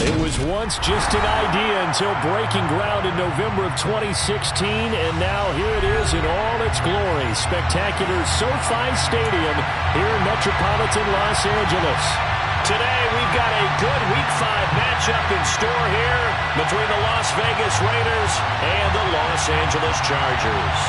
It was once just an idea until breaking ground in November of 2016, and now here it is in all its glory. Spectacular SoFi Stadium here in metropolitan Los Angeles. Today we've got a good Week 5 matchup in store here between the Las Vegas Raiders and the Los Angeles Chargers.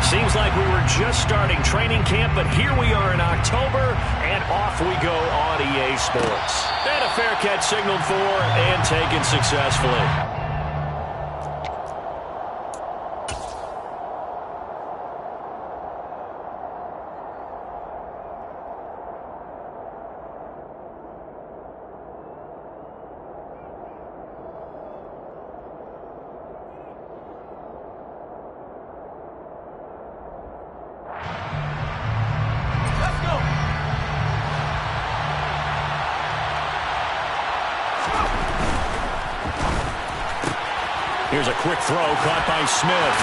Seems like we were just starting training camp, but here we are in October, and off we go on EA Sports. And a fair catch signaled for and taken successfully. Here's a quick throw caught by Smith.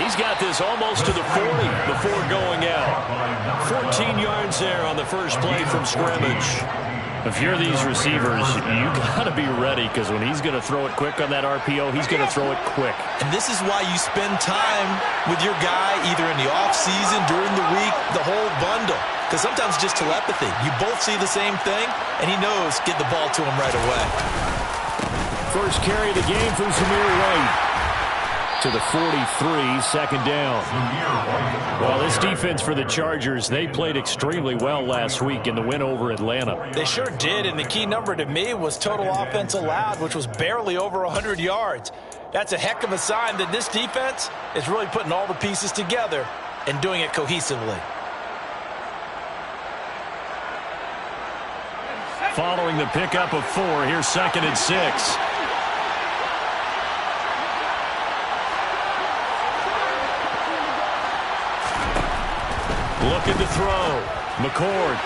He's got this almost to the 40 before going out. 14 yards there on the first play from scrimmage. If you're these receivers, you got to be ready, because when he's going to throw it quick on that RPO, he's going to throw it quick. And this is why you spend time with your guy either in the offseason, during the week, the whole bundle. Because sometimes it's just telepathy. You both see the same thing, and he knows get the ball to him right away. First carry of the game from Zamir White. To the 43, second down. Well, this defense for the Chargers, they played extremely well last week in the win over Atlanta. They sure did, and the key number to me was total offense allowed, which was barely over 100 yards. That's a heck of a sign that this defense is really putting all the pieces together and doing it cohesively. Following the pickup of 4, here's 2nd and 6. Looking to throw. McCord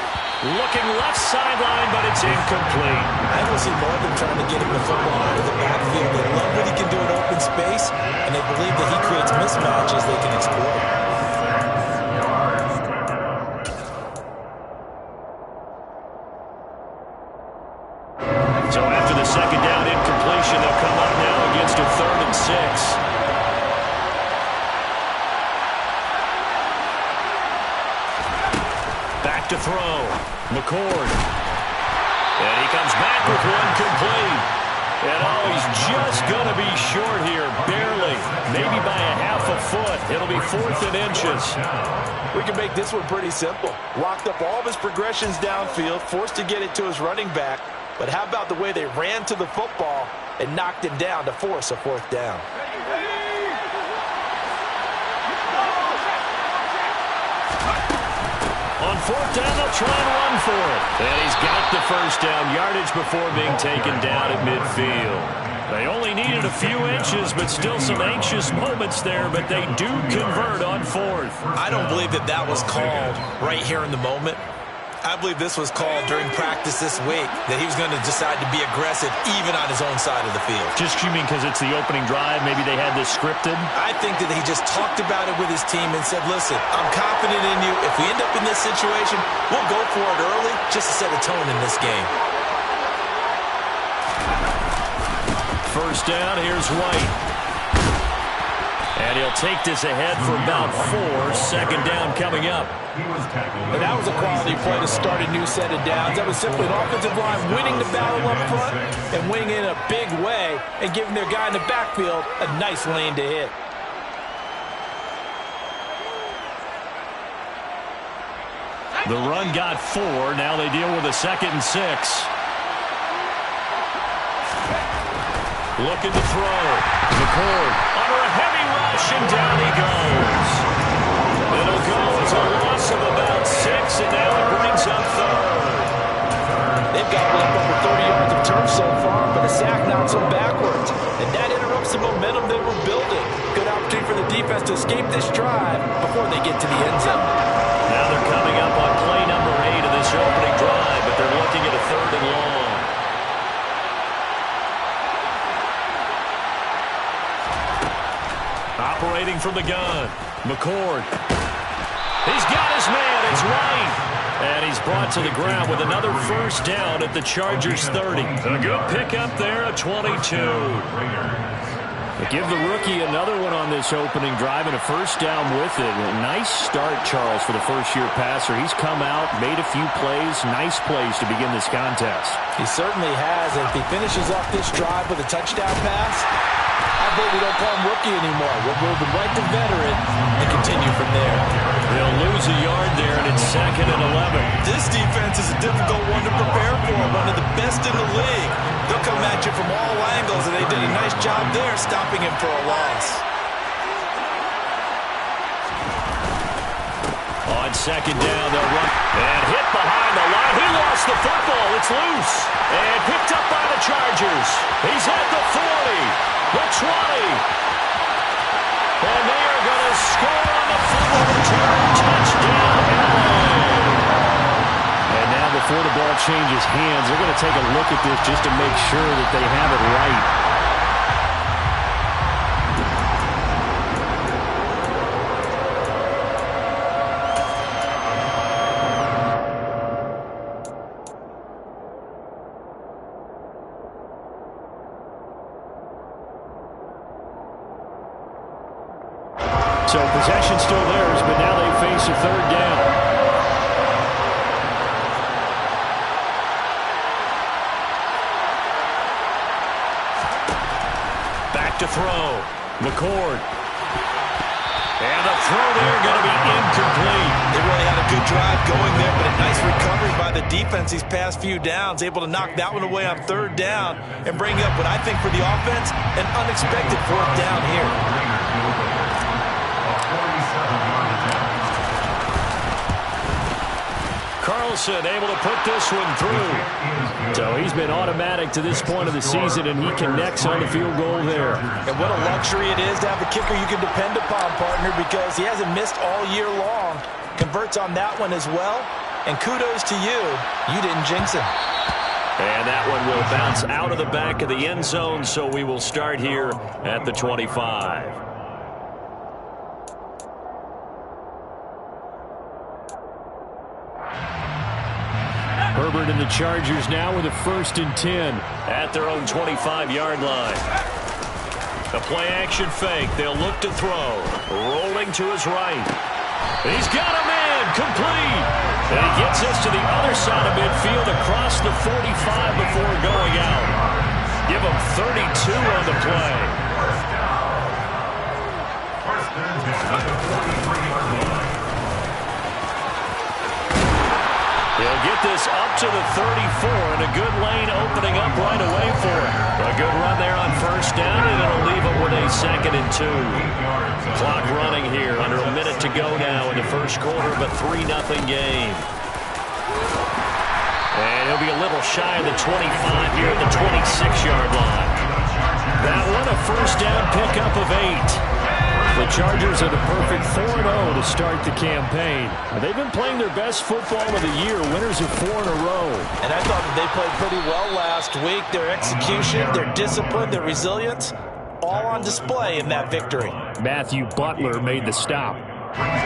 looking left sideline, but it's incomplete. I will see more of them trying to get him the football out of the backfield. They love what he can do in open space, and they believe that he creates mismatches they can exploit. So after the second down incompletion, they'll come up now against a 3rd and 6. Back to throw. McCord. And he comes back with one complete. And he's just going to be short here, barely. Maybe by a half a foot. It'll be 4th and inches. We can make this one pretty simple. Locked up all of his progressions downfield, forced to get it to his running back. But how about the way they ran to the football and knocked him down to force a 4th down? On 4th down, they'll try and run for it. And he's got the first down yardage before being taken down at midfield. They only needed a few inches, but still some anxious moments there, but they do convert on 4th. I don't believe that that was called right here in the moment. I believe this was called during practice this week, that he was going to decide to be aggressive even on his own side of the field. Just, you mean because it's the opening drive? Maybe they had this scripted? I think that he just talked about it with his team and said, listen, I'm confident in you. If we end up in this situation, we'll go for it early just to set a tone in this game. First down, here's White. And he'll take this ahead for about 4. Second down coming up. And that was a quality play to start a new set of downs. That was simply an offensive line winning the battle up front and winning in a big way and giving their guy in the backfield a nice lane to hit. The run got 4. Now they deal with a 2nd and 6. Looking to throw. McCord under a heavy rush, and down he goes. It'll go as a loss of about 6, and now it brings up third. They've gobbled up over 30 yards of turf so far, but a sack knocks them backwards. And that interrupts the momentum they were building. Good opportunity for the defense to escape this drive before they get to the end zone. Now they're coming up on play number 8 of this opening drive, but they're looking at a 3rd and long. Operating from the gun, McCord. He's got his man. It's White. And he's brought to the ground with another first down at the Chargers 30. A good pickup there at 22. They give the rookie another one on this opening drive and a first down with it. A nice start, Charles, for the first-year passer. He's come out, made a few plays, nice plays to begin this contest. He certainly has. If he finishes off this drive with a touchdown pass, I bet we don't call him rookie anymore. We'll move him right to veteran and continue from there. They'll lose a yard there, and it's 2nd and 11. This defense is a difficult one to prepare for. One of the best in the league. They'll come at you from all angles, and they did a nice job there stopping him for a loss. On 2nd down, they'll run. And hit behind the line. He lost the football. It's loose. And picked up by the Chargers. He's at the 40. The 20. And they are going to score on the football return. Touchdown, LA. And now before the ball changes hands, they're going to take a look at this just to make sure that they have it right. So possession still theirs, but now they face a 3rd down. Back to throw. McCord. And the throw there going to be incomplete. They really had a good drive going there, but a nice recovery by the defense these past few downs. Able to knock that one away on 3rd down and bring up what I think for the offense, an unexpected 4th down here. Carlson able to put this one through. So he's been automatic to this point of the season, and he connects on the field goal there. And what a luxury it is to have a kicker you can depend upon, partner, because he hasn't missed all year long. Converts on that one as well. And kudos to you. You didn't jinx him. And that one will bounce out of the back of the end zone, so we will start here at the 25. Herbert and the Chargers now with a 1st and 10 at their own 25-yard line. The play action fake. They'll look to throw. Rolling to his right. He's got a man. Complete. And he gets us to the other side of midfield across the 45 before going out. Give him 32 on the play. He'll get this up to the 34, and a good lane opening up right away for him. A good run there on 1st down, and it'll leave him with a 2nd and 2. Clock running here, under a minute to go now in the first quarter of a 3-0 game. And he'll be a little shy of the 25 here at the 26-yard line. That one, a 1st down pickup of 8. The Chargers are the perfect 4-0 to start the campaign. They've been playing their best football of the year, winners of 4 in a row. And I thought that they played pretty well last week. Their execution, their discipline, their resilience, all on display in that victory. Matthew Butler made the stop.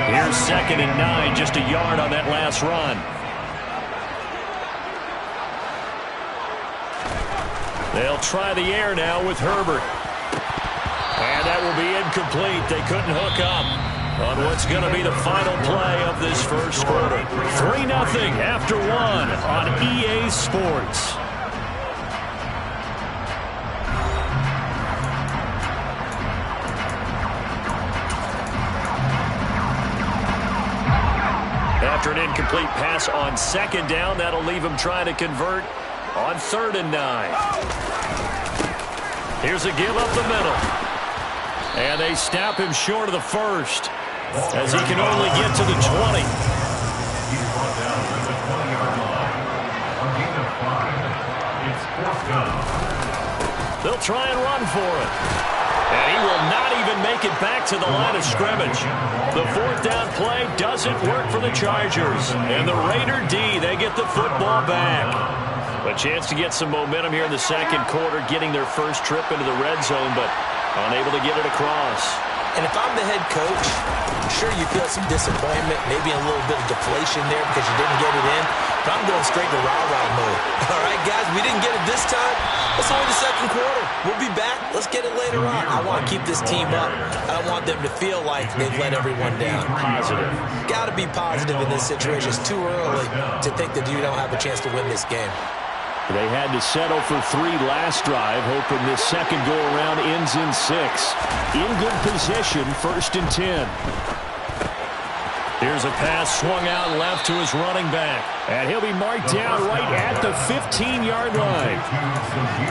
Here's 2nd and 9, just a yard on that last run. They'll try the air now with Herbert. And that will be incomplete. They couldn't hook up on what's going to be the final play of this first quarter. 3-0 after 1 on EA Sports. After an incomplete pass on 2nd down, that'll leave him trying to convert on 3rd and 9. Here's a give up the middle. And And they snap him short of the first, as he can only get to the 20. He's brought down at the 20-yard line. On gain of 5, it's fourth down. They'll try and run for it. And he will not even make it back to the line of scrimmage. The fourth down play doesn't work for the Chargers. And the Raider D, they get the football back. A chance to get some momentum here in the second quarter, getting their first trip into the red zone, but unable to get it across. And if I'm the head coach, I'm sure you feel some disappointment, maybe a little bit of deflation there because you didn't get it in. But I'm going straight to rah-rah mode. All right, guys, we didn't get it this time. It's only the second quarter. We'll be back. Let's get it later on. I want to keep this team up. I don't want them to feel like they've let everyone down. Positive. Got to be positive in this situation. It's too early to think that you don't have a chance to win this game. They had to settle for 3 last drive, hoping this second go-around ends in 6. In good position, 1st and 10. Here's a pass swung out left to his running back. And he'll be marked down right at the 15-yard line.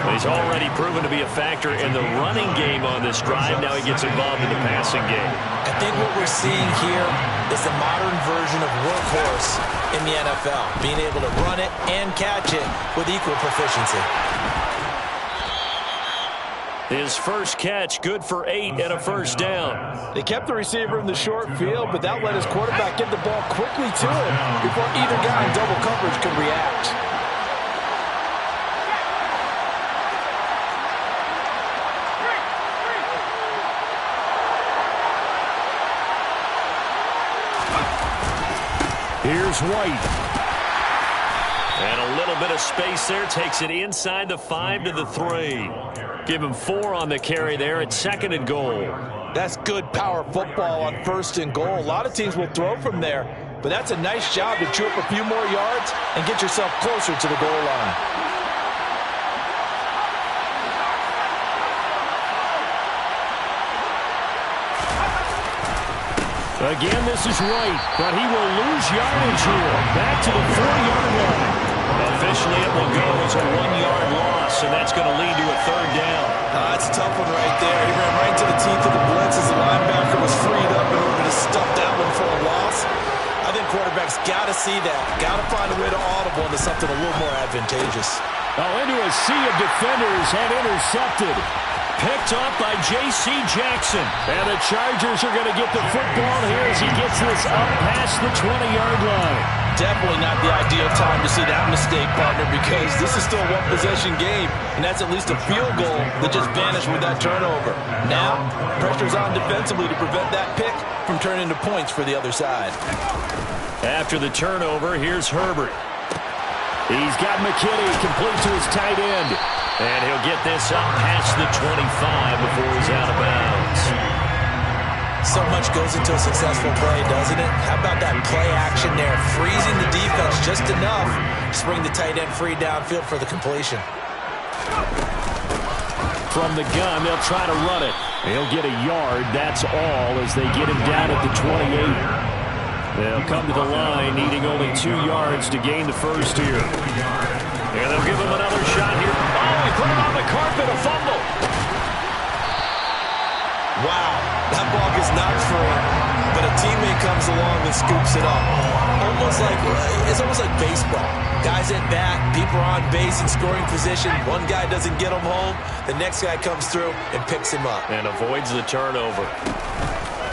He's already proven to be a factor in the running game on this drive. Now he gets involved in the passing game. I think what we're seeing here is the modern version of workhorse in the NFL, being able to run it and catch it with equal proficiency. His first catch, good for 8 and a first down. They kept the receiver in the short field, but that let his quarterback get the ball quickly to him before either guy in double coverage could react. Here's White. And a little bit of space there, takes it inside the 5 to the 3. Give him 4 on the carry there at 2nd and goal. That's good power football on 1st and goal. A lot of teams will throw from there, but that's a nice job to chew up a few more yards and get yourself closer to the goal line. Again, this is White, but he will lose yardage here. Back to the 4-yard line. Officially, it will go as a 1-yard loss, and that's going to lead to a 3rd down. That's a tough one right there. He ran right to the teeth of the blitz as the linebacker was freed up in order to stuff that one for a loss. I think quarterbacks got to see that. Got to find a way to audible into something a little more advantageous. Into a sea of defenders and intercepted. Picked up by J.C. Jackson. And the Chargers are going to get the football here as he gets this up past the 20-yard line. Definitely not the ideal time to see that mistake, partner, because this is still a one-possession game, and that's at least a field goal that just vanished with that turnover. Now, pressure's on defensively to prevent that pick from turning into points for the other side. After the turnover, here's Herbert. He's got McKinney complete to his tight end. And he'll get this up past the 25 before he's out of bounds. So much goes into a successful play, doesn't it? How about that play action there? Freezing the defense just enough to bring the tight end free downfield for the completion. From the gun, they'll try to run it. He'll get a yard, that's all, as they get him down at the 28. They'll come to the line, needing only 2 yards to gain the first here. And they'll give him another shot here. Oh, he put it on the carpet, a fumble. Wow, that ball gets knocked free, but a teammate comes along and scoops it up. It's almost like baseball. Guys at bat, people are on base in scoring position. One guy doesn't get him home, the next guy comes through and picks him up. And avoids the turnover.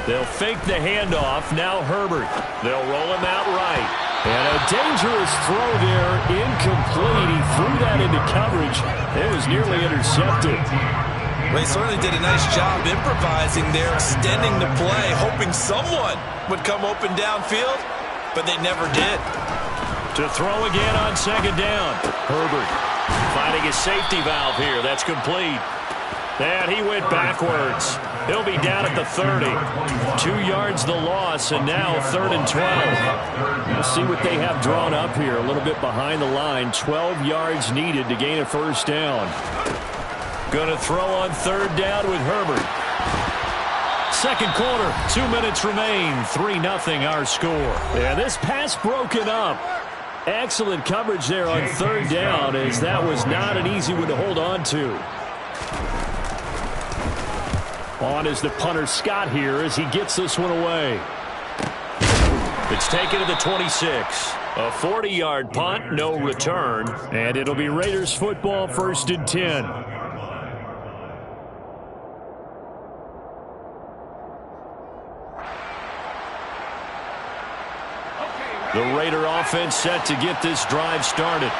They'll fake the handoff. Now Herbert. They'll roll him out right. And a dangerous throw there. Incomplete. He threw that into coverage. It was nearly intercepted. Well, he certainly did a nice job improvising there, extending the play, hoping someone would come open downfield, but they never did. To throw again on 2nd down. Herbert finding his safety valve here. That's complete. And he went backwards. He'll be down at the 30. 2 yards the loss, and now 3rd and 12. We'll see what they have drawn up here. A little bit behind the line. 12 yards needed to gain a first down. Going to throw on 3rd down with Herbert. Second quarter, 2 minutes remain. 3-0 our score. And this pass broken up. Excellent coverage there on 3rd down, as that was not an easy one to hold on to. On is the punter Scott here as he gets this one away. It's taken to the 26. A 40-yard punt, no return. And it'll be Raiders football, 1st and 10. The Raider offense set to get this drive started.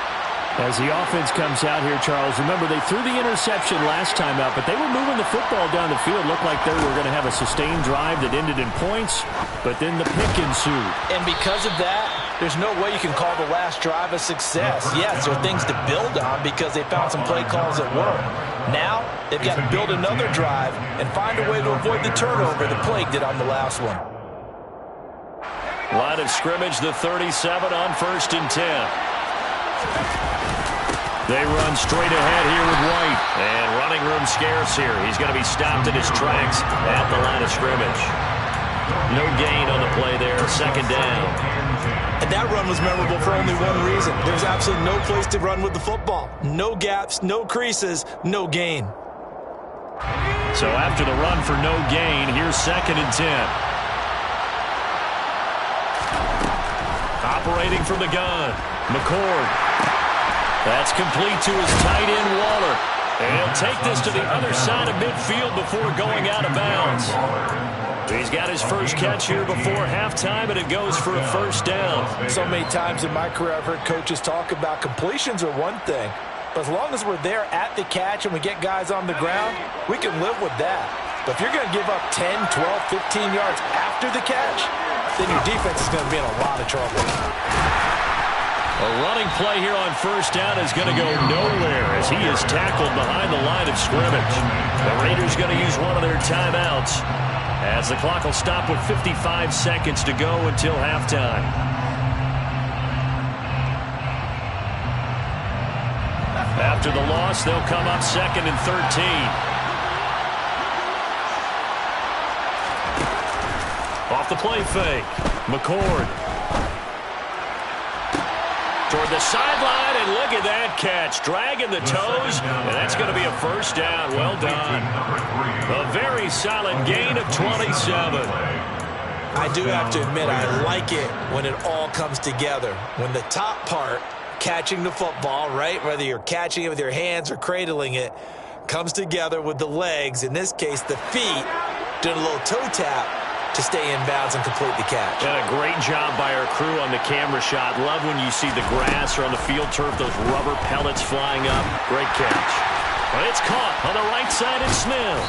As the offense comes out here, Charles, remember they threw the interception last time out, but they were moving the football down the field. Looked like they were going to have a sustained drive that ended in points, but then the pick ensued. And because of that, there's no way you can call the last drive a success. Yes, there are things to build on because they found some play calls that work. Now, they've got to build another drive and find a way to avoid the turnover the Plague did on the last one. Line of scrimmage, the 37 on 1st and 10. They run straight ahead here with White. And running room scarce here. He's going to be stopped in his tracks at the line of scrimmage. No gain on the play there. 2nd down. And that run was memorable for only one reason. There's absolutely no place to run with the football. No gaps, no creases, no gain. So after the run for no gain, here's 2nd and 10. Operating from the gun, McCord. That's complete to his tight end, Waller. And he'll take this to the other side of midfield before going out of bounds. He's got his first catch here before halftime, and it goes for a 1st down. So many times in my career I've heard coaches talk about completions are one thing, but as long as we're there at the catch and we get guys on the ground, we can live with that. But if you're going to give up 10, 12, 15 yards after the catch, then your defense is going to be in a lot of trouble. A running play here on 1st down is going to go nowhere as he is tackled behind the line of scrimmage. The Raiders going to use one of their timeouts as the clock will stop with 55 seconds to go until halftime. After the loss, they'll come up 2nd and 13. Off the play fake, McCord. Toward the sideline, and look at that catch. Dragging the toes, and that's going to be a 1st down. Well done. A very solid gain of 27. I do have to admit, I like it when it all comes together. When the top part, catching the football, right, whether you're catching it with your hands or cradling it, comes together with the legs, in this case the feet, doing a little toe tap to stay in bounds and complete the catch. And a great job by our crew on the camera shot. Love when you see the grass or on the field turf, those rubber pellets flying up. Great catch. But it's caught on the right side of Smith.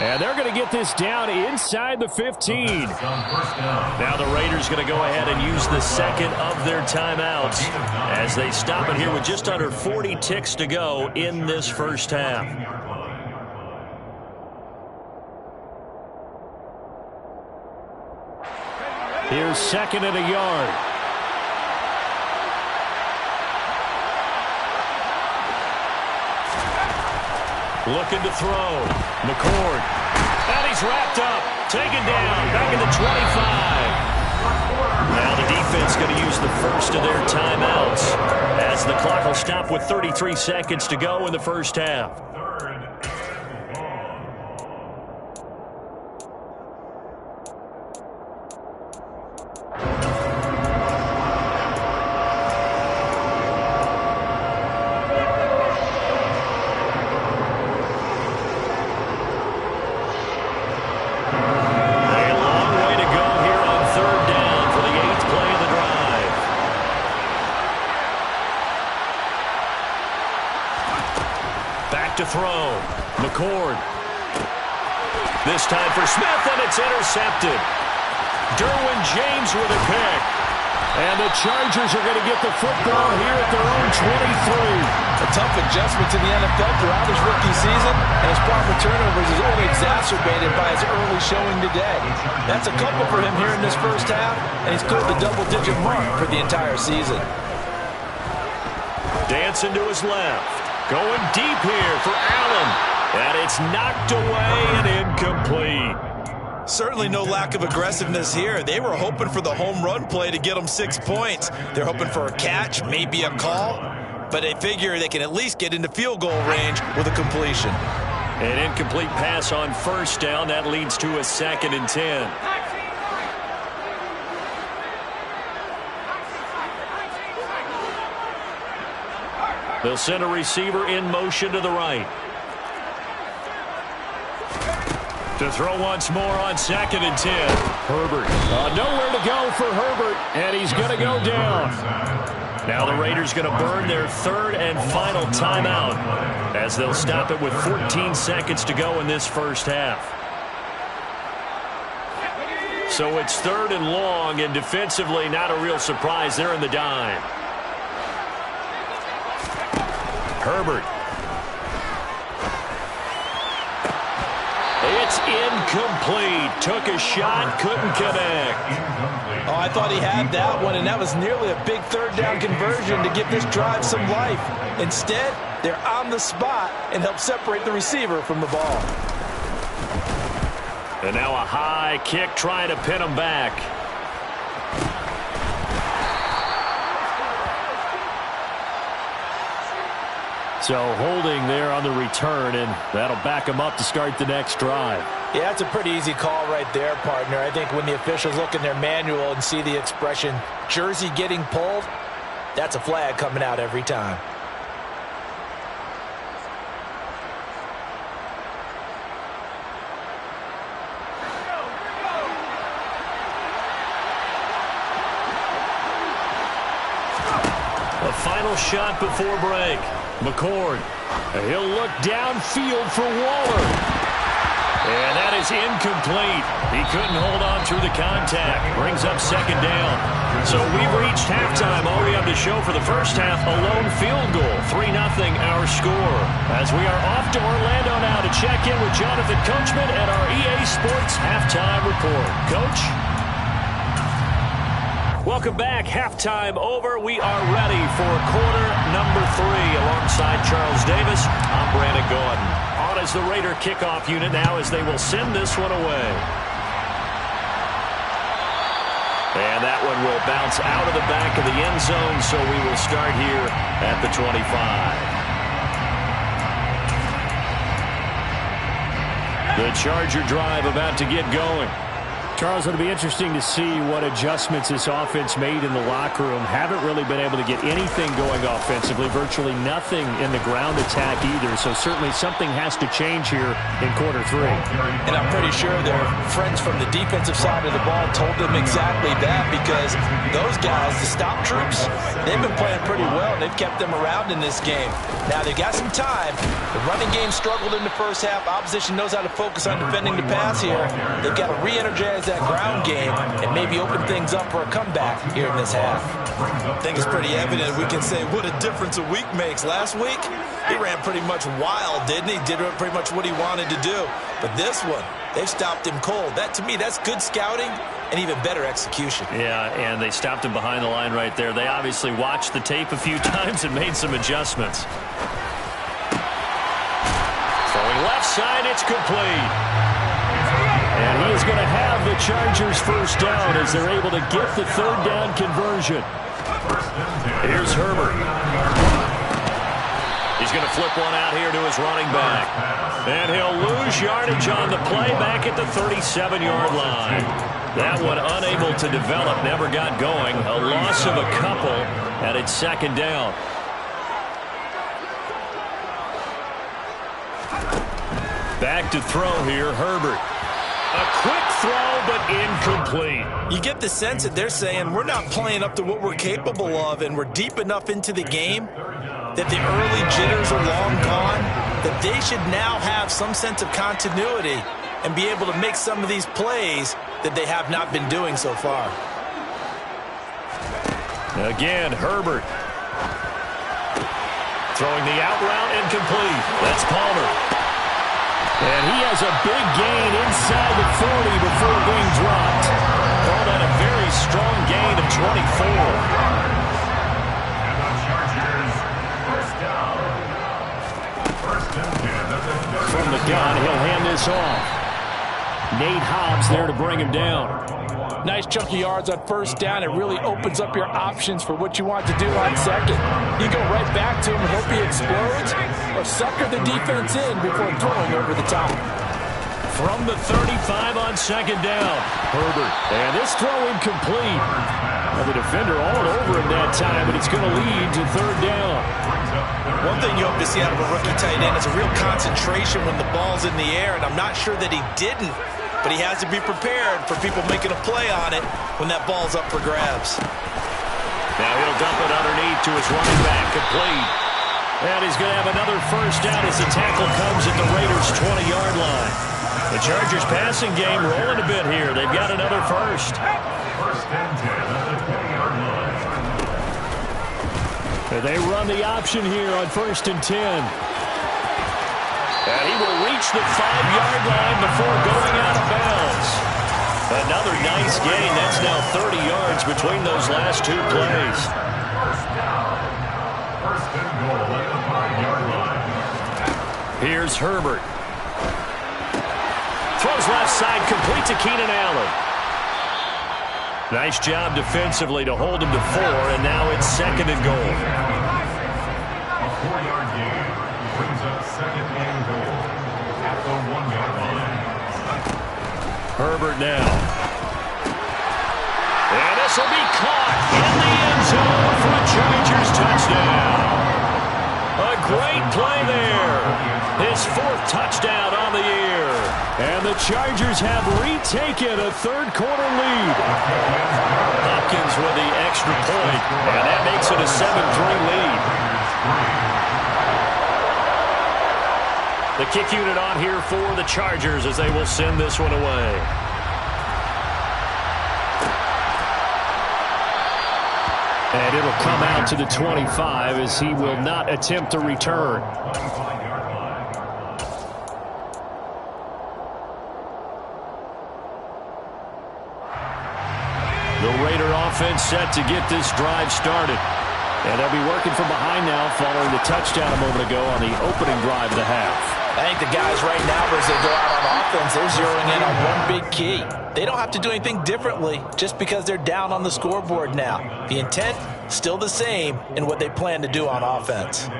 And they're going to get this down inside the 15. Now the Raiders going to go ahead and use the 2nd of their timeouts as they stop it here with just under 40 ticks to go in this 1st half. Here's 2nd and a yard. Looking to throw. McCord. And he's wrapped up. Taken down. Back at the 25. Now the defense going to use the 1st of their timeouts as the clock will stop with 33 seconds to go in the 1st half. To throw. McCord. This time for Smith, and it's intercepted. Derwin James with a pick. And the Chargers are going to get the football here at their own 23. A tough adjustment to the NFL throughout his rookie season, and his problem with turnovers is only exacerbated by his early showing today. That's a couple for him here in this 1st half, and he's cleared the double-digit mark for the entire season. Dancing to his left. Going deep here for Allen. And it's knocked away and incomplete. Certainly no lack of aggressiveness here. They were hoping for the home run play to get them 6 points. They're hoping for a catch, maybe a call, but they figure they can at least get into field goal range with a completion. An incomplete pass on first down. That leads to a 2nd and 10. They'll send a receiver in motion to the right. To throw once more on 2nd and 10. Herbert. Nowhere to go for Herbert, and he's going to go down. Now the Raiders going to burn their 3rd and final timeout as they'll stop it with 14 seconds to go in this first half. So it's 3rd and long, and defensively not a real surprise. They're in the dime. Herbert. It's incomplete. Took a shot, couldn't connect. Oh, I thought he had that one, and that was nearly a big 3rd down conversion to give this drive some life. Instead, they're on the spot and help separate the receiver from the ball. And now a high kick trying to pin him back. So holding there on the return, and that'll back him up to start the next drive. Yeah, that's a pretty easy call right there, partner. I think when the officials look in their manual and see the expression, jersey getting pulled, that's a flag coming out every time. A final shot before break. McCord. He'll look downfield for Waller. And that is incomplete. He couldn't hold on through the contact. Brings up 2nd down. So we've reached halftime. All we have to show for the first half, a lone field goal. 3-0 our score. As we are off to Orlando now to check in with Jonathan Coachman at our EA Sports Halftime Report. Coach? Welcome back. Halftime over. We are ready for quarter number 3 alongside Charles Davis. I'm Brandon Gaudin. On as the Raider kickoff unit now as they will send this one away. And that one will bounce out of the back of the end zone, so we will start here at the 25. The Charger drive about to get going. Charles, it'll be interesting to see what adjustments this offense made in the locker room. Haven't really been able to get anything going offensively, virtually nothing in the ground attack either. So certainly something has to change here in quarter 3. And I'm pretty sure their friends from the defensive side of the ball told them exactly that, because those guys, the stop troops, they've been playing pretty well, and they've kept them around in this game. Now, they've got some time. The running game struggled in the first half. Opposition knows how to focus on defending the pass here. They've got to re-energize that ground game and maybe open things up for a comeback here in this half. I think it's pretty evident we can say what a difference a week makes. Last week, he ran pretty much wild, didn't he? Did pretty much what he wanted to do. But this one, they've stopped him cold. That, to me, that's good scouting and even better execution. Yeah, and they stopped him behind the line right there. They obviously watched the tape a few times and made some adjustments. Throwing left side, it's complete. And he is going to have the Chargers first down as they're able to get the 3rd down conversion. Here's Herbert. He's going to flip one out here to his running back. And he'll lose yardage on the play back at the 37-yard line. That one unable to develop, never got going. A loss of a couple, and it's 2nd down. Back to throw here, Herbert. A quick throw, but incomplete. You get the sense that they're saying we're not playing up to what we're capable of, and we're deep enough into the game that the early jitters are long gone, that they should now have some sense of continuity and be able to make some of these plays that they have not been doing so far. Again, Herbert. Throwing the out route incomplete. That's Palmer. And he has a big gain inside the 40 before being dropped. Oh, that a very strong gain of 24. From the gun, he'll hand this off. Nate Hobbs there to bring him down. Nice chunk of yards on first down. It really opens up your options for what you want to do on second. You go right back to him and hope he explodes, or sucker the defense in before throwing over the top. From the 35 on second down, Herbert. And this throw incomplete. Well, the defender all over him that time, but it's going to lead to third down. One thing you hope to see out of a rookie tight end is a real concentration when the ball's in the air, and I'm not sure that he didn't, but he has to be prepared for people making a play on it when that ball's up for grabs. Now he'll dump it underneath to his running back, complete. And he's going to have another first down as the tackle comes at the Raiders' 20-yard line. The Chargers passing game rolling a bit here. They've got another first. They run the option here on 1st and 10. And he will reach the 5-yard line before going out of bounds. Another nice gain. That's now 30 yards between those last two plays. Here's Herbert. Throws left side, complete to Keenan Allen. Nice job defensively to hold him to 4, and now it's 2nd and goal. A 4-yard gain brings up 2nd and goal at the 1-yard line. Herbert now. And this will be caught in the end zone for a Chargers touchdown. A great play there. His 4th touchdown on the year. And the Chargers have retaken a third-quarter lead. Hopkins with the extra point, and that makes it a 7-3 lead. The kick unit on here for the Chargers as they will send this one away. And it'll come out to the 25 as he will not attempt to return. The Raider offense set to get this drive started. And they'll be working from behind now following the touchdown a moment ago on the opening drive of the half. I think the guys right now, as they go out on offense, they're zeroing in on one big key. They don't have to do anything differently just because they're down on the scoreboard now. The intent, still the same in what they plan to do on offense.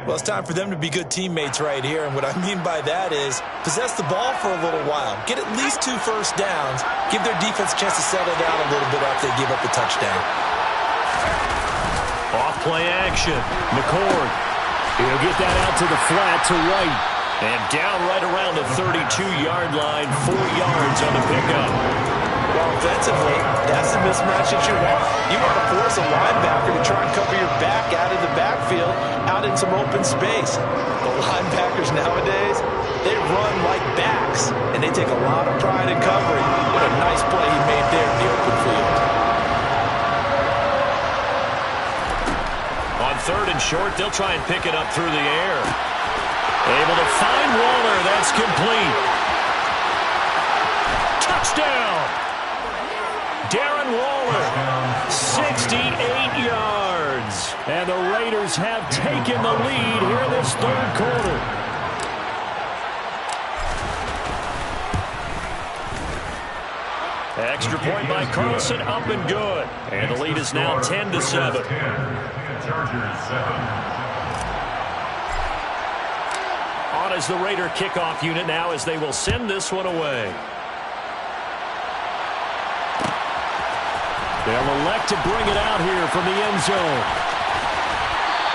Well, it's time for them to be good teammates right here, and what I mean by that is possess the ball for a little while, get at least 2 first downs, give their defense a chance to settle down a little bit after they give up the touchdown. Off play action. McCord. He'll get that out to the flat to White. And down right around the 32-yard line, 4 yards on the pickup. Well, offensively, that's the mismatch that you want. You want to force a linebacker to try and cover your back out of the backfield, out in some open space. The linebackers nowadays, they run like backs, and they take a lot of pride in covering. What a nice play he made there in the open field. On 3rd and short, they'll try and pick it up through the air. Able to find Waller. That's complete. Touchdown. Darren Waller. 68 yards. And the Raiders have taken the lead here in this 3rd quarter. Extra point by Carlson, up and good. And the lead is now 10-7. Chargers 7. On as the Raider kickoff unit now as they will send this one away. They'll elect to bring it out here from the end zone.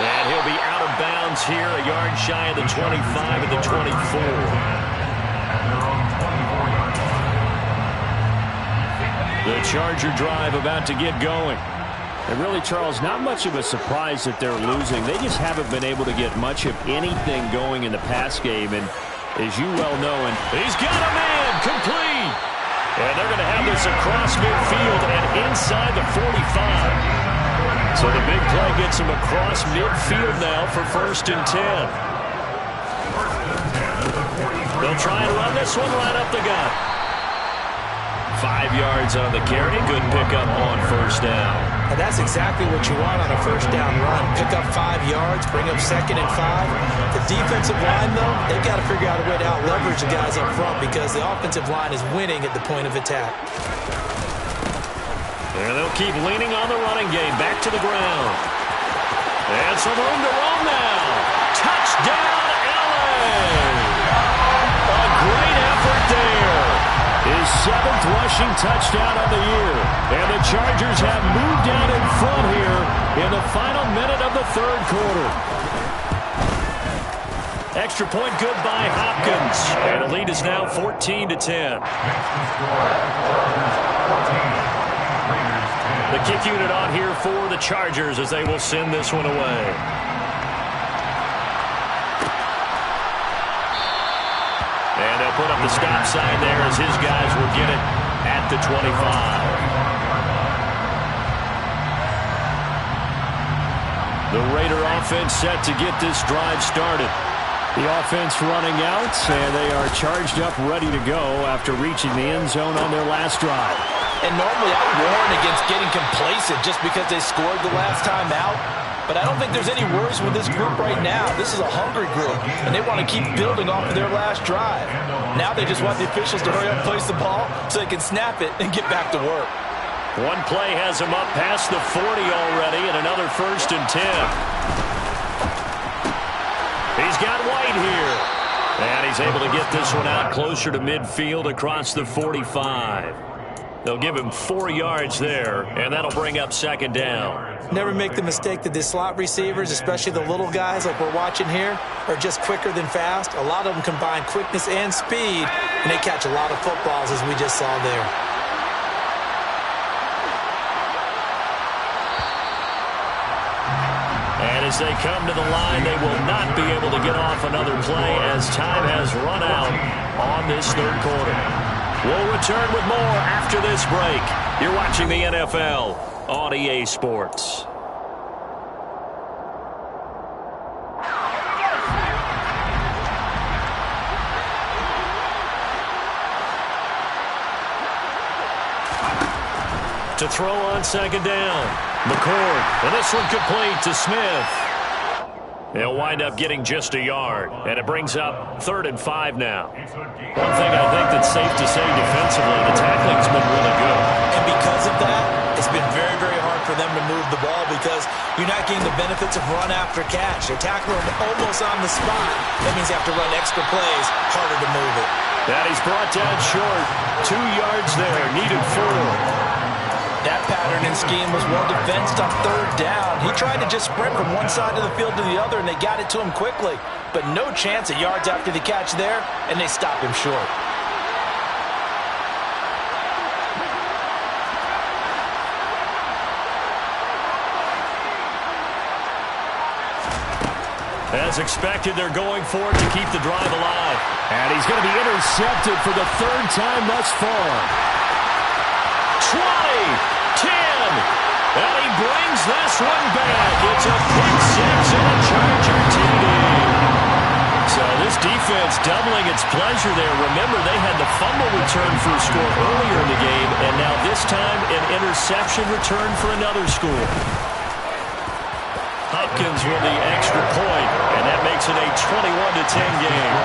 And he'll be out of bounds here, a yard shy of the 25 and the 24. The Charger drive about to get going. And really, Charles, not much of a surprise that they're losing. They just haven't been able to get much of anything going in the pass game. And as you well know, and he's got a man complete. And they're going to have this across midfield and inside the 45. So the big play gets him across midfield now for 1st and 10. They'll try and run this one right up the gut. 5 yards on the carry. Good pickup on first down. And that's exactly what you want on a first down run. Pick up 5 yards, bring up 2nd and 5. The defensive line, though, they've got to figure out a way to out-leverage the guys up front because the offensive line is winning at the point of attack. And they'll keep leaning on the running game. Back to the ground. And some room to roam now. Touchdown, LA! A great effort there. His 7th rushing touchdown of the year. And the Chargers have moved out in front here in the final minute of the 3rd quarter. Extra point good by Hopkins. And the lead is now 14-10. The kick unit on here for the Chargers as they will send this one away. And they'll put up the stop sign there as his guys will get it at the 25. The Raider offense set to get this drive started. The offense running out, and they are charged up, ready to go after reaching the end zone on their last drive. And normally I warn against getting complacent just because they scored the last time out. But I don't think there's any worries with this group right now. This is a hungry group, and they want to keep building off of their last drive. Now they just want the officials to hurry up and place the ball so they can snap it and get back to work. One play has him up past the 40 already, and another 1st and 10. He's got White here. And he's able to get this one out closer to midfield across the 45. They'll give him 4 yards there, and that'll bring up 2nd down. Never make the mistake that the slot receivers, especially the little guys like we're watching here, are just quicker than fast. A lot of them combine quickness and speed, and they catch a lot of footballs, as we just saw there. And as they come to the line, they will not be able to get off another play as time has run out on this 3rd quarter. We'll return with more after this break. You're watching the NFL on EA Sports. To throw on 2nd down. McCord, and this one complete to Smith. They'll wind up getting just a yard, and it brings up 3rd and 5 now. One thing I think that's safe to say defensively, the tackling's been really good. And because of that, it's been very, very hard for them to move the ball because you're not getting the benefits of run after catch. They're tackling them almost on the spot. That means you have to run extra plays, harder to move it. That he's brought down short. 2 yards there, needed 4. That pattern and scheme was well defensed on 3rd down. He tried to just sprint from one side of the field to the other, and they got it to him quickly. But no chance at yards after the catch there, and they stopped him short. As expected, they're going for it to keep the drive alive. And he's going to be intercepted for the 3rd time thus far. 20, 10, and he brings this one back. It's a pick 6 and a Charger TD. So this defense doubling its pleasure there. Remember, they had the fumble return for a score earlier in the game, and now this time an interception return for another score. Hopkins with the extra point, and that makes it a 21-10 game.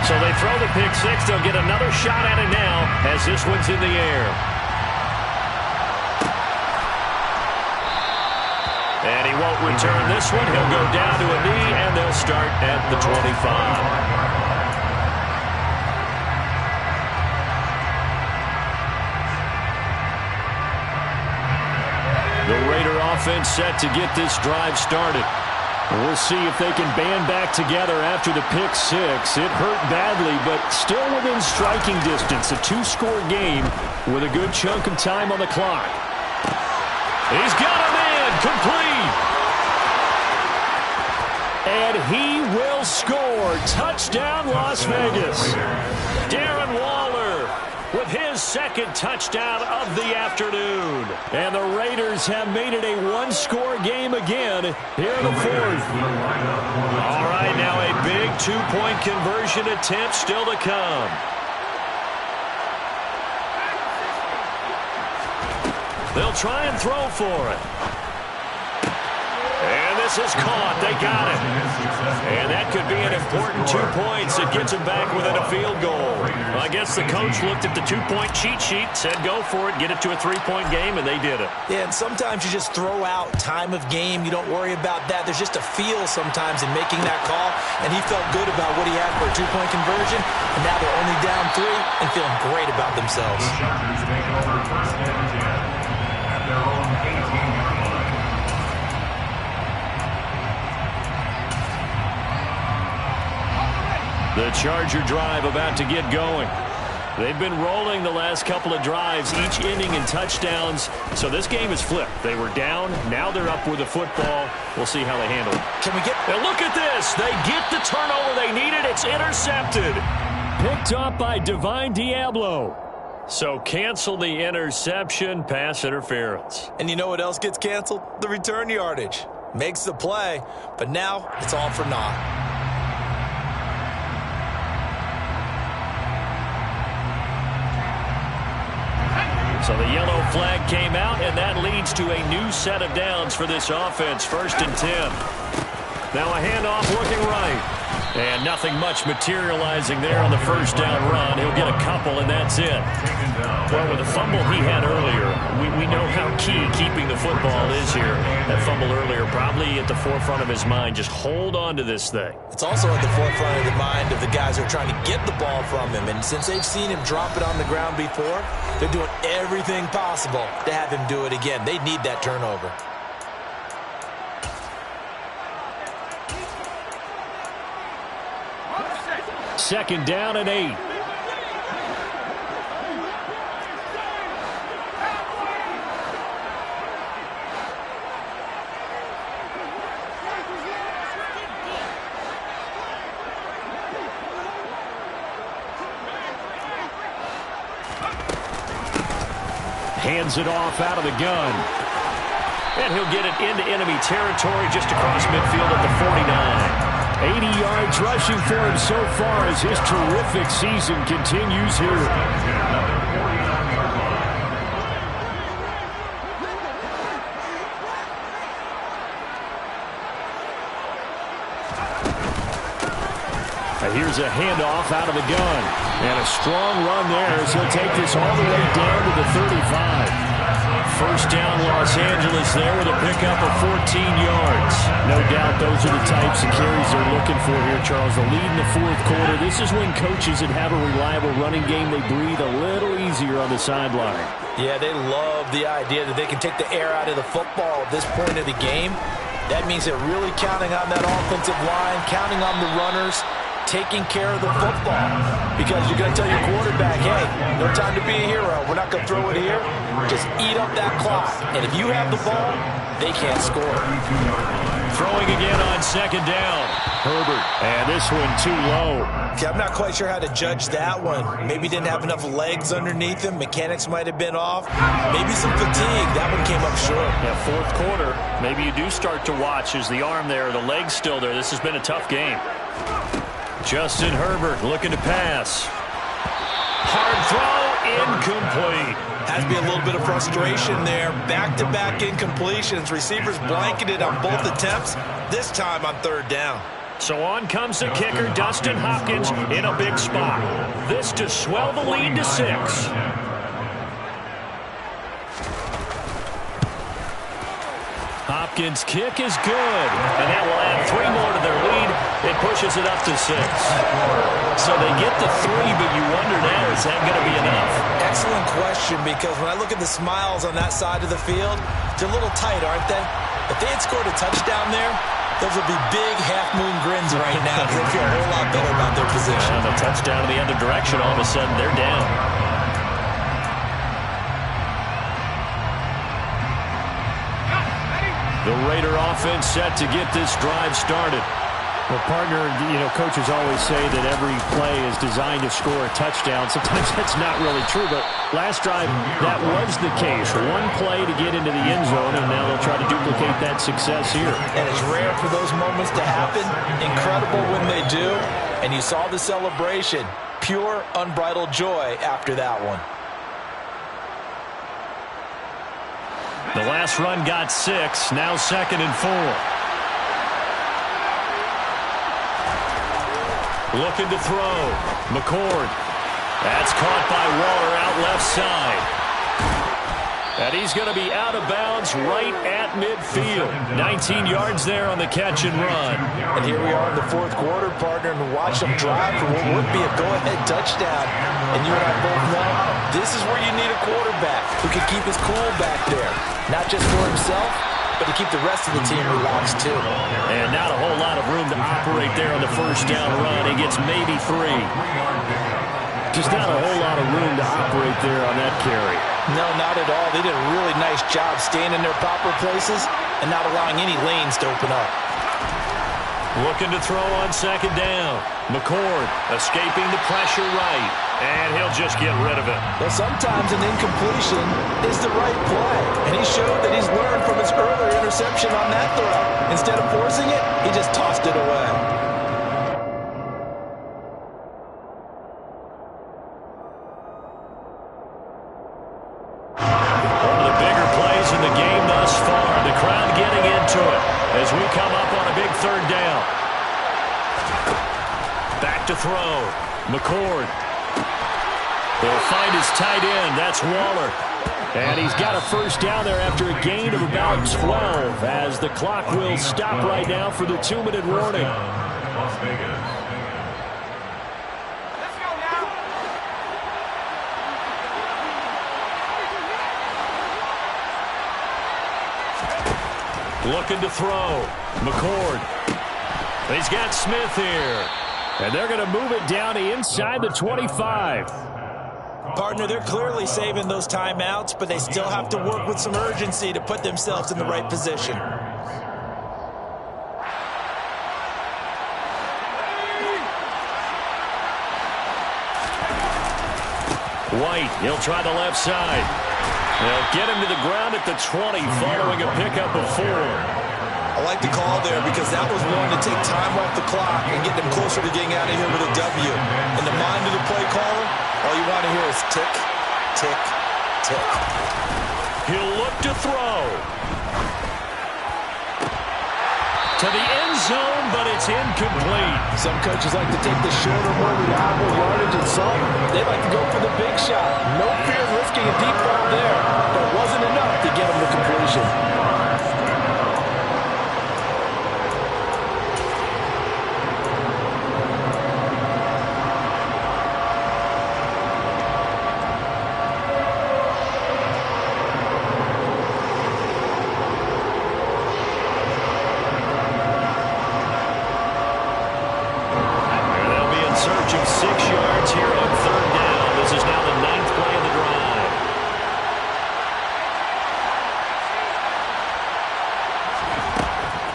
So they throw the pick 6. They'll get another shot at it now as this one's in the air. And he won't return this one. He'll go down to a knee, and they'll start at the 25. The Raider offense set to get this drive started. We'll see if they can band back together after the pick 6. It hurt badly, but still within striking distance. A 2-score game with a good chunk of time on the clock. He's got him in, complete. And he will score. Touchdown, Las Vegas. Darren Waller with his the second touchdown of the afternoon. And the Raiders have made it a one-score game again here in the fourth. All right, now a big two-point conversion attempt still to come. They'll try and throw for it. And this is caught. They got it. And that could be an important 2 points that gets them back within a field goal. Well, I guess the coach looked at the two-point cheat sheet, said go for it, get it to a three-point game, and they did it. Yeah, and sometimes you just throw out time of game. You don't worry about that. There's just a feel sometimes in making that call, and he felt good about what he had for a two-point conversion, and now they're only down 3 and feeling great about themselves. The Chargers take over first and 10 at their own 18-yard line. The Charger drive about to get going. They've been rolling the last couple of drives, each ending in touchdowns. So this game is flipped. They were down. Now they're up with the football. We'll see how they handle it. Can we get... Now look at this. They get the turnover they needed. It's intercepted. Picked up by Divine Diablo. So cancel the interception, pass interference. And you know what else gets canceled? The return yardage. Makes the play, but now it's all for naught. So the yellow flag came out, and that leads to a new set of downs for this offense. First and 10. Now a handoff looking right. And nothing much materializing there on the first down run. He'll get a couple, and that's it. Well, with the fumble he had earlier, we know how key keeping the football is here. That fumble earlier probably at the forefront of his mind. Just hold on to this thing. It's also at the forefront of the mind of the guys who are trying to get the ball from him. And since they've seen him drop it on the ground before, they're doing everything possible to have him do it again. They need that turnover. Second down and 8. Hands it off out of the gun. And he'll get it into enemy territory just across midfield at the 49. 80 yards rushing for him so far as his terrific season continues here. Here's a handoff out of the gun. And a strong run there as he'll take this all the way down to the 35. First down Los Angeles there with a pickup of 14 yards. No doubt those are the types of carries they're looking for here, Charles. The lead in the fourth quarter. This is when coaches that have a reliable running game, they breathe a little easier on the sideline. Yeah, they love the idea that they can take the air out of the football at this point of the game. That means they're really counting on that offensive line, counting on the runners, taking care of the football, because you're going to tell your quarterback, hey, no time to be a hero. We're not going to throw it here. Just eat up that clock. And if you have the ball, they can't score. Throwing again on second down. Herbert. And this one too low. Okay, I'm not quite sure how to judge that one. Maybe didn't have enough legs underneath him. Mechanics might have been off. Maybe some fatigue. That one came up short. Yeah, fourth quarter. Maybe you do start to watch. Is the arm there, the leg's still there? This has been a tough game. Justin Herbert looking to pass. Hard throw, incomplete. Has to be a little bit of frustration there. Back-to-back incompletions. Receivers blanketed on both attempts, this time on third down. So on comes the kicker, Dustin Hopkins, in a big spot. This to swell the lead to 6. Hopkins' kick is good, and that will add 3 more to their lead. It pushes it up to 6. So they get the 3, but you wonder now, is that going to be enough? Excellent question, because when I look at the smiles on that side of the field, they're a little tight, aren't they? If they had scored a touchdown there, those would be big half-moon grins right now, because they feel a whole lot better about their position. And a touchdown in the other direction, all of a sudden they're down. The Raider offense set to get this drive started. Well, partner, coaches always say that every play is designed to score a touchdown. Sometimes that's not really true, but last drive, that was the case. One play to get into the end zone, and now they'll try to duplicate that success here. And it's rare for those moments to happen. Incredible when they do. And you saw the celebration. Pure, unbridled joy after that one. The last run got 6, now 2nd and 4. Looking to throw. McCord. That's caught by Waller out left side. And he's going to be out of bounds right at midfield. 19 yards there on the catch and run. And here we are in the 4th quarter, partner, and watch them drive for what would be a go-ahead touchdown. And you and I both know this is where you need a quarterback who can keep his cool back there. Not just for himself, but to keep the rest of the team relaxed, too. And not a whole lot of room to operate there on the first down run. He gets maybe 3. Just not a whole lot of room to operate there on that carry. No, not at all. They did a really nice job staying in their proper places and not allowing any lanes to open up. Looking to throw on 2nd down. McCord escaping the pressure right. And he'll just get rid of it. Well, sometimes an incompletion is the right play. And he showed that he's learned from his earlier interception on that throw. Instead of forcing it, he just tossed it away. One of the bigger plays in the game thus far. The crowd getting into it as we come up on a big 3rd down. Back to throw. McCord. He'll find his tight end. That's Waller. And he's got a first down there after a gain of about 12 as the clock will stop right now for the 2-minute warning. Las Vegas. Let's go now. Looking to throw. McCord. He's got Smith here. And they're going to move it down to inside the 25. Partner, they're clearly saving those timeouts, but they still have to work with some urgency to put themselves in the right position. White, he'll try the left side. They'll get him to the ground at the 20 following a pickup of 4. I like the call there because that was one to take time off the clock and get them closer to getting out of here with a W. In the mind of the play caller, all you want to hear is tick, tick, tick. He'll look to throw. To the end zone, but it's incomplete. Some coaches like to take the shorter, more reliable yardage, and some, they like to go for the big shot. No fear of risking a deep ball there, but it wasn't enough to get them to completion.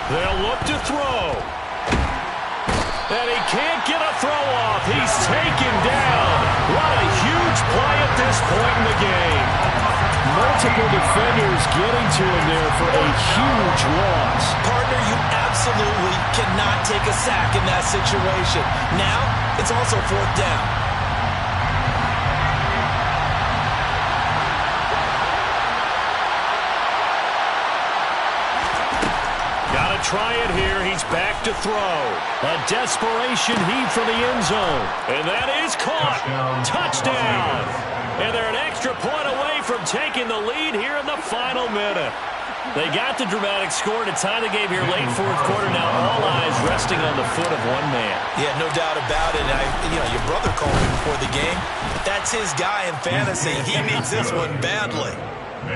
They'll look to throw. And he can't get a throw off. He's taken down. What a huge play at this point in the game. Multiple defenders getting to him there for a huge loss. Partner, you absolutely cannot take a sack in that situation. Now, it's also 4th down. Try it here. He's back to throw. A desperation heave for the end zone. And that is caught. Touchdown. And they're an extra point away from taking the lead here in the final minute. They got the dramatic score to tie the game here late 4th quarter. Now all eyes resting on the foot of one man. Yeah, no doubt about it. Your brother called me before the game. That's his guy in fantasy. He needs this one badly.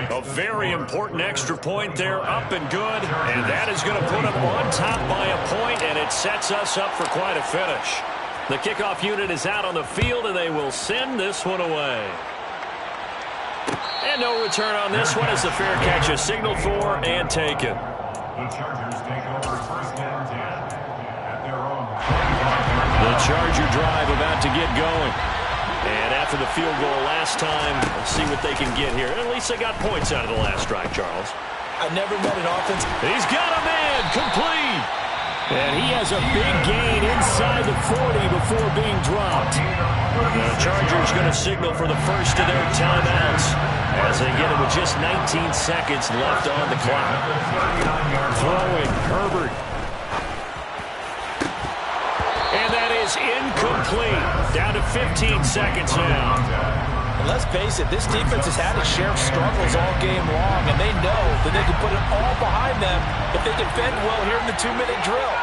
A very important extra point there, up and good, and that is going to put them on top by a point, and it sets us up for quite a finish. The kickoff unit is out on the field, and they will send this one away. And no return on this one as the fair catch is signaled for and taken. The Chargers take over 1st and 10 at their own The Charger drive about to get going. And after the field goal last time, let's see what they can get here. At least they got points out of the last drive, Charles. I never met an offense. He's got a man, complete. And he has a big gain inside the 40 before being dropped. The Chargers going to signal for the first of their timeouts as they get it with just 19 seconds left on the clock. Throwing, Herbert. And that is incomplete. Down to 15 seconds now. And let's face it, this defense has had its share of struggles all game long, and they know that they can put it all behind them if they defend well here in the 2-minute drill.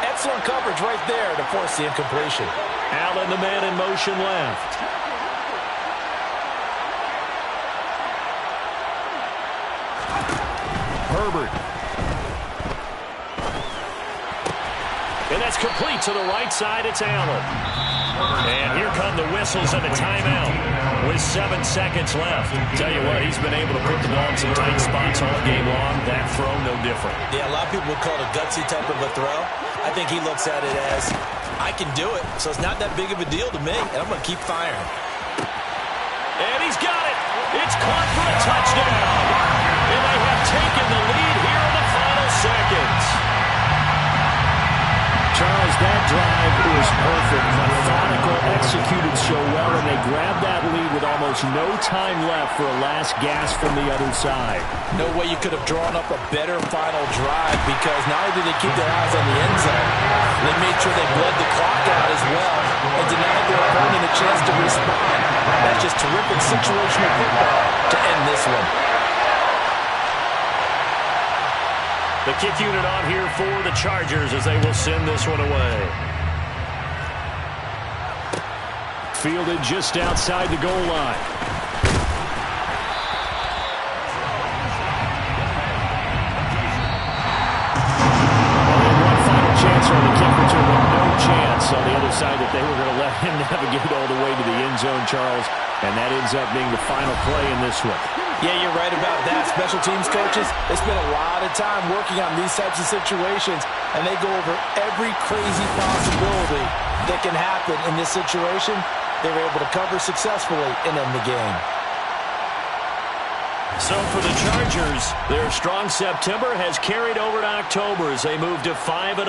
Excellent coverage right there to force the incompletion. Allen, the man in motion left. Herbert. And that's complete to the right side. It's Allen. And here come the whistles and a timeout with 7 seconds left. Tell you what, he's been able to put the ball in some tight spots all game long. That throw, no different. Yeah, a lot of people would call it a gutsy type of a throw. I think he looks at it as, I can do it, so it's not that big of a deal to me, and I'm going to keep firing. And he's got it. It's caught for a touchdown. And they have taken the lead here in the final seconds. Charles, that drive was perfect. Methodical, executed so well, and they grabbed that lead with almost no time left for a last gasp from the other side. No way you could have drawn up a better final drive, because not only did they keep their eyes on the end zone, they made sure they bled the clock out as well and denied their opponent a chance to respond. That's just terrific situational football to end this one. The kick unit on here for the Chargers as they will send this one away. Fielded just outside the goal line. One final chance on the kick return, but no chance on the other side that they were going to let him navigate all the way to the end zone, Charles. And that ends up being the final play in this one. Yeah, you're right about that. Special teams coaches, they spend a lot of time working on these types of situations, and they go over every crazy possibility that can happen in this situation. They were able to cover successfully and end the game. So for the Chargers, their strong September has carried over to October as they move to 5-0.